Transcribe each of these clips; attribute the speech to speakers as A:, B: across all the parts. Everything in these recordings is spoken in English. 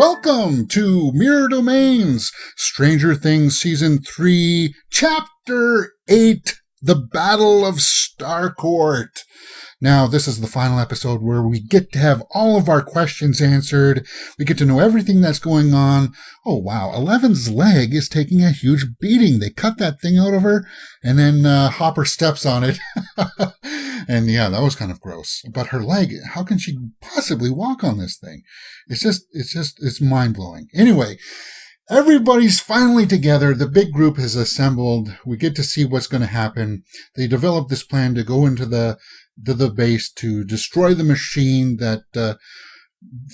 A: Welcome to Mirror Domains, Stranger Things Season 3, Chapter 8, The Battle of Starcourt. Now, this is the final episode where we get to have all of our questions answered. We get to know everything that's going on. Oh, wow. Eleven's leg is taking a huge beating. They cut that thing out of her, and then Hopper steps on it. And yeah, that was kind of gross. But her leg, how can she possibly walk on this thing? It's mind-blowing. Anyway, everybody's finally together. The big group has assembled. We get to see what's going to happen. They develop this plan to go into the base to destroy the machine that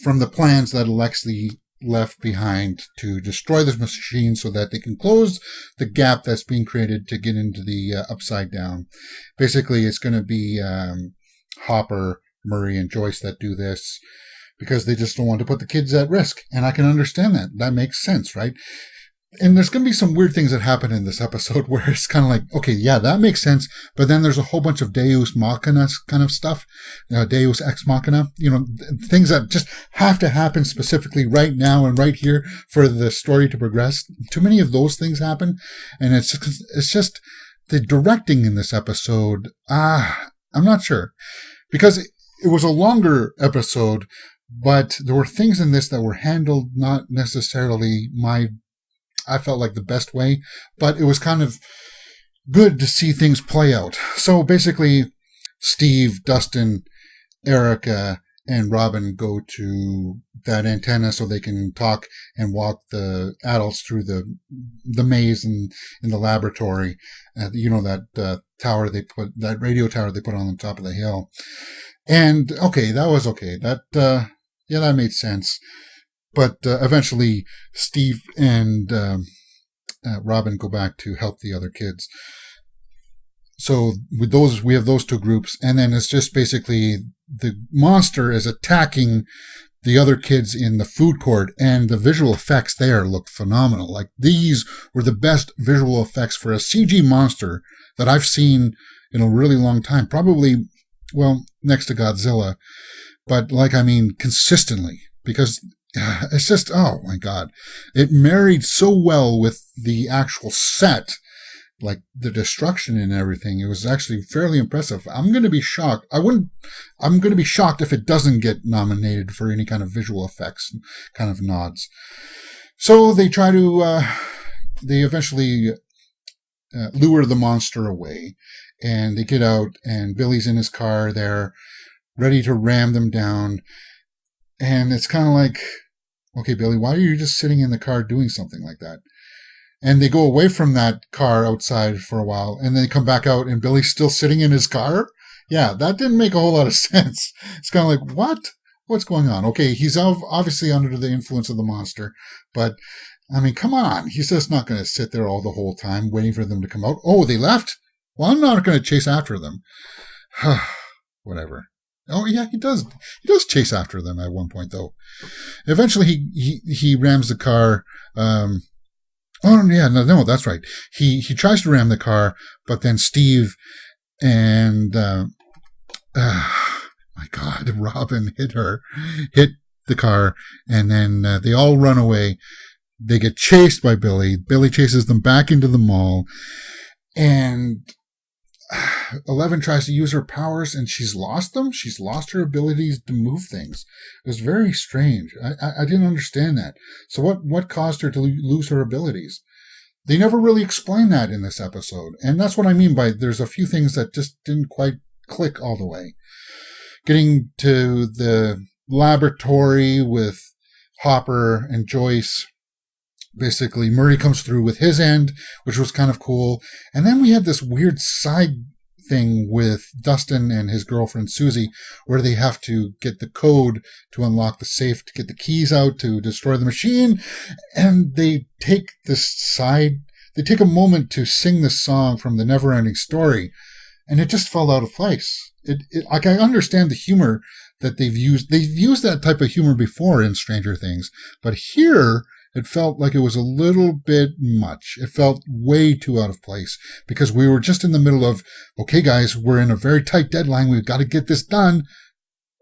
A: from the plans that Alexei left behind, to destroy this machine so that they can close the gap that's being created to get into the upside down. Basically, it's going to be Hopper, Murray, and Joyce that do this because they just don't want to put the kids at risk. And I can understand that. That makes sense, right? And there's going to be some weird things that happen in this episode where it's kind of like, okay, yeah, that makes sense. But then there's a whole bunch of Deus Machina kind of stuff, Deus Ex Machina, things that just have to happen specifically right now and right here for the story to progress. Too many of those things happen. And it's just the directing in this episode. I'm not sure, because it was a longer episode, but there were things in this that were handled not necessarily I felt like the best way, but it was kind of good to see things play out. So basically, Steve, Dustin, Erica, and Robin go to that antenna so they can talk and walk the adults through the maze in the laboratory. That tower that radio tower they put on the top of the hill. And okay, that was okay. That made sense. But eventually, Steve and Robin go back to help the other kids. So with those, we have those two groups, and then it's just basically the monster is attacking the other kids in the food court, and the visual effects there look phenomenal. Like, these were the best visual effects for a CG monster that I've seen in a really long time. Probably, well, next to Godzilla, but consistently, because it's just, oh my God. It married so well with the actual set, like the destruction and everything. It was actually fairly impressive. I'm going to be shocked. I'm going to be shocked if it doesn't get nominated for any kind of visual effects kind of nods. So they try to, they eventually lure the monster away, and they get out, and Billy's in his car there, ready to ram them down. And it's kind of like, okay, Billy, why are you just sitting in the car doing something like that? And they go away from that car outside for a while, and then they come back out, and Billy's still sitting in his car? Yeah, that didn't make a whole lot of sense. It's kind of like, what? What's going on? Okay, he's obviously under the influence of the monster, but, come on. He's just not going to sit there all the whole time waiting for them to come out. Oh, they left? Well, I'm not going to chase after them. Whatever. Oh, yeah, he does. He does chase after them at one point, though. Eventually, he rams the car. Oh, yeah, no, that's right. He tries to ram the car, but then Steve and, my God, Robin hit the car, and then they all run away. They get chased by Billy. Billy chases them back into the mall, and 11 tries to use her powers, and she's lost them. She's lost her abilities to move things. It was very strange. I didn't understand that. So what caused her to lose her abilities? They never really explain that in this episode. And that's what I mean by there's a few things that just didn't quite click all the way. Getting to the laboratory with Hopper and Joyce. Basically, Murray comes through with his end, which was kind of cool. And then we had this weird side thing with Dustin and his girlfriend Susie, where they have to get the code to unlock the safe, to get the keys out, to destroy the machine. And they take a moment to sing this song from the Neverending Story, and it just fell out of place. I understand the humor that they've used. They've used that type of humor before in Stranger Things, but here, it felt like it was a little bit much. It felt way too out of place because we were just in the middle of, okay, guys, we're in a very tight deadline. We've got to get this done.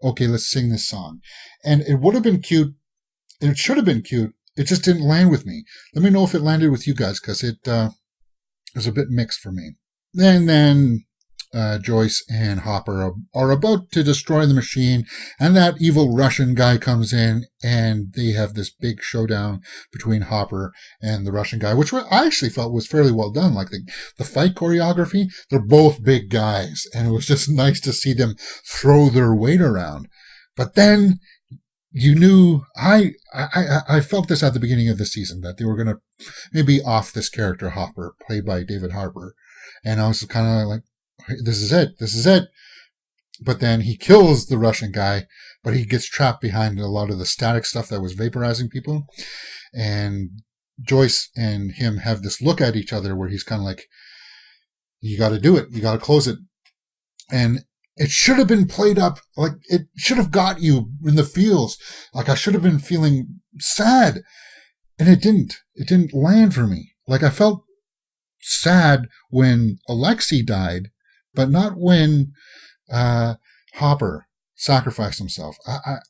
A: Okay, let's sing this song. And it would have been cute It should have been cute. It just didn't land with me. Let me know if it landed with you guys, because it was a bit mixed for me. And then Joyce and Hopper are about to destroy the machine, and that evil Russian guy comes in, and they have this big showdown between Hopper and the Russian guy, which I actually felt was fairly well done. Like the fight choreography, they're both big guys, and it was just nice to see them throw their weight around. But then you knew, I felt this at the beginning of the season, that they were going to maybe off this character Hopper, played by David Harbour, and I was kind of like, this is it. But then he kills the Russian guy, but he gets trapped behind a lot of the static stuff that was vaporizing people. And Joyce and him have this look at each other where he's kind of like, you got to do it. You got to close it. And it should have been played up, like it should have got you in the feels. Like I should have been feeling sad. And it didn't. It didn't land for me. Like I felt sad when Alexei died, but not when Hopper sacrificed himself.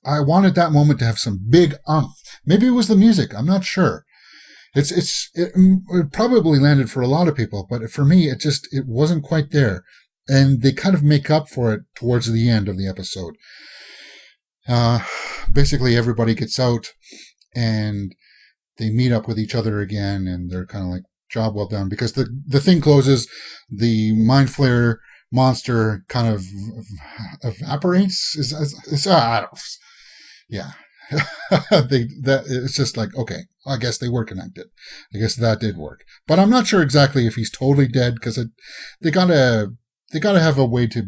A: I wanted that moment to have some big umph. Maybe it was the music. I'm not sure. It probably landed for a lot of people, but for me, it wasn't quite there. And they kind of make up for it towards the end of the episode. Basically, everybody gets out and they meet up with each other again, and they're kind of like, job well done, because the thing closes, the mind flare monster kind of evaporates. Yeah. It's just like, okay, I guess they were connected. I guess that did work, but I'm not sure exactly if he's totally dead, because they gotta have a way to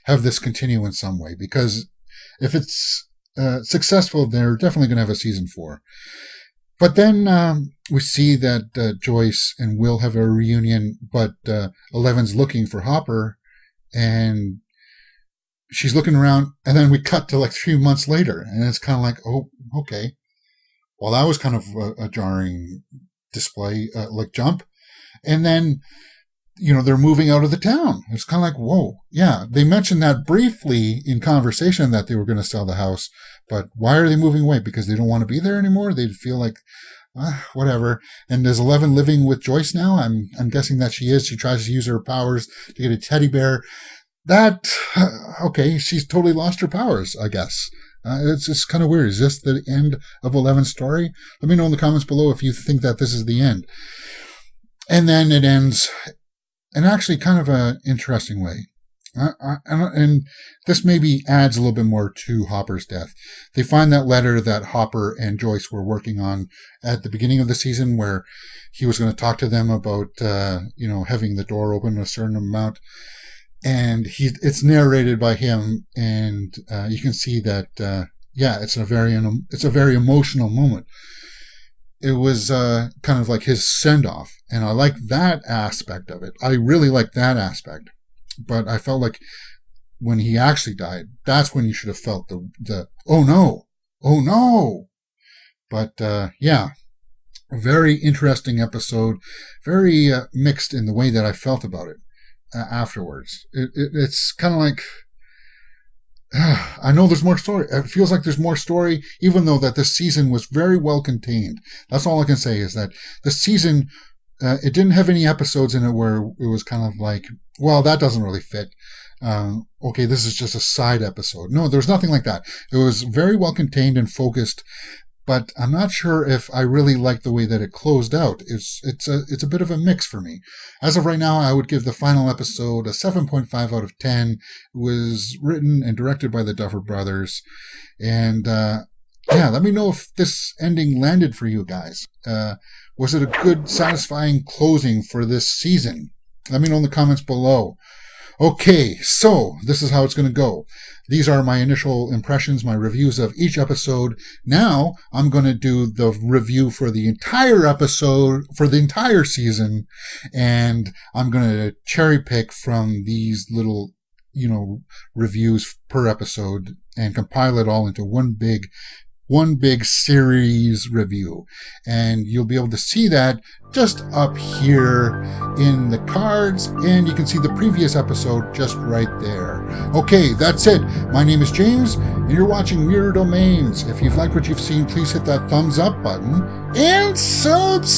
A: have this continue in some way, because if it's successful, they're definitely going to have a season 4. But then we see that Joyce and Will have a reunion, but Eleven's looking for Hopper, and she's looking around, and then we cut to like 3 months later, and it's kind of like, oh, okay. Well, that was kind of a jarring display, like jump. And then, they're moving out of the town. It's kind of like, whoa. Yeah, they mentioned that briefly in conversation that they were going to sell the house, but why are they moving away? Because they don't want to be there anymore? They feel like, whatever. And is 11 living with Joyce now? I'm guessing that she is. She tries to use her powers to get a teddy bear. Okay, she's totally lost her powers, I guess. It's just kind of weird. Is this the end of 11's story? Let me know in the comments below if you think that this is the end. And then it ends in actually kind of an interesting way. And this maybe adds a little bit more to Hopper's death. They find that letter that Hopper and Joyce were working on at the beginning of the season, where he was going to talk to them about, having the door open a certain amount. And it's narrated by him, and you can see that, it's a very emotional moment. It was kind of like his send-off, and I like that aspect of it. I really like that aspect. But I felt like when he actually died, that's when you should have felt the oh no. But a very interesting episode, very mixed in the way that I felt about it afterwards. It's kind of like, I know there's more story. It feels like there's more story, even though that this season was very well contained. That's all I can say, is that the season, it didn't have any episodes in it where it was kind of like, well, that doesn't really fit. Okay, this is just a side episode. No, there was nothing like that. It was very well contained and focused, but I'm not sure if I really like the way that it closed out. It's a bit of a mix for me. As of right now, I would give the final episode a 7.5 out of 10. It was written and directed by the Duffer Brothers. And let me know if this ending landed for you guys. Was it a good, satisfying closing for this season? Let me know in the comments below. Okay, so this is how it's going to go. These are my initial impressions, my reviews of each episode. Now I'm going to do the review for the entire episode, for the entire season, and I'm going to cherry pick from these little, reviews per episode and compile it all into one big one big series review. And you'll be able to see that just up here in the cards, and you can see the previous episode just right there. Okay, that's it. My name is James, and you're watching Mirror Domains. If you've liked what you've seen, please hit that thumbs up button and subscribe.